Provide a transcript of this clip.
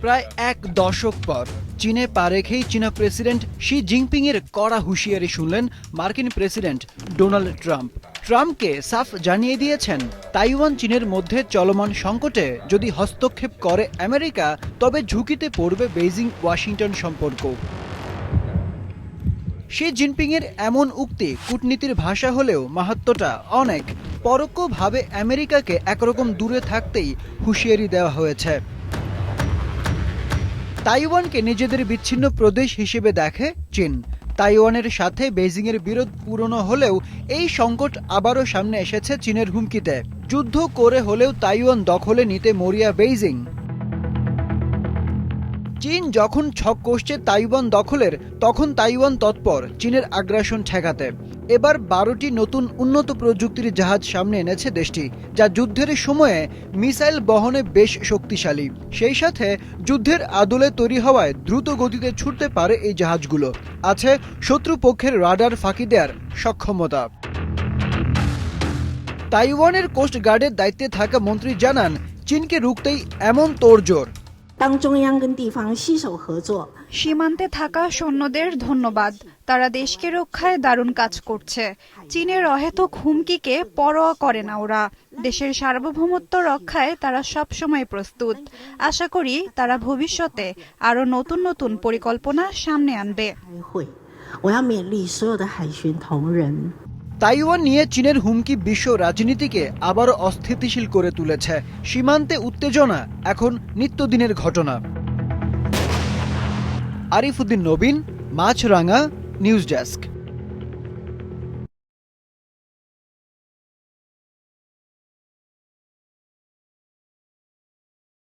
প্রায় এক দশক পর চীনে পা রেখেই চীনা প্রেসিডেন্ট শি জিনপিংয়ের কড়া হুঁশিয়ারি শুনলেন মার্কিন প্রেসিডেন্ট ডোনাল্ড ট্রাম্প। ট্রাম্পকে সাফ জানিয়ে দিয়েছেন, তাইওয়ান চীনের মধ্যে চলমান সংকটে যদি হস্তক্ষেপ করে আমেরিকা, তবে ঝুঁকিতে পড়বে বেইজিং ওয়াশিংটন সম্পর্ক। শি জিনপিংয়ের এমন উক্তি কূটনীতির ভাষা হলেও মাহাত্ম্যটা অনেক। পরোক্ষভাবে আমেরিকাকে একরকম দূরে থাকতেই হুঁশিয়ারি দেওয়া হয়েছে। তাইওয়ানকে নিজেদের বিচ্ছিন্ন প্রদেশ হিসেবে দেখে চীন। তাইওয়ানের সাথে বেইজিংয়ের বিরোধ পুরনো হলেও এই সংকট আবারও সামনে এসেছে চীনের হুমকিতে। যুদ্ধ করে হলেও তাইওয়ান দখলে নিতে মরিয়া বেইজিং। চীন যখন ছক কষছে তাইওয়ান দখলের, তখন তাইওয়ান তৎপর চীনের আগ্রাসন ঠেকাতে। এবার 12টি নতুন উন্নত প্রযুক্তির জাহাজ সামনে এনেছে দেশটি, যা যুদ্ধের সময়ে মিসাইল বহনে বেশ শক্তিশালী। সেই সাথে যুদ্ধের আদলে তৈরি হওয়ায় দ্রুত গতিতে ছুটতে পারে এই জাহাজগুলো। আছে শত্রুপক্ষের রাডার ফাঁকি দেওয়ার সক্ষমতা। তাইওয়ানের কোস্ট গার্ডের দায়িত্বে থাকা মন্ত্রী জানান, চীনকে রুখতেই এমন তোড়জোড়। সীমান্তে থাকা সৈন্যদের ধন্যবাদ, তারা দেশকে রক্ষায় দারুণ কাজ করছে। চীনের অহেতুক হুমকিকে পরোয়া করে না ওরা। দেশের সার্বভৌমত্ব রক্ষায় তারা সবসময় প্রস্তুত। আশা করি তারা ভবিষ্যতে আরো নতুন নতুন পরিকল্পনা সামনে আনবে। তাইওয়ান নিয়ে চীনের হুমকি বিশ্ব রাজনীতিকে আবারও অস্থিতিশীল করে তুলেছে। সীমান্তে উত্তেজনা এখন নিত্যদিনের ঘটনা। আরিফ উদ্দিন নবীন, মাছরাঙা, নিউজ ডেস্ক।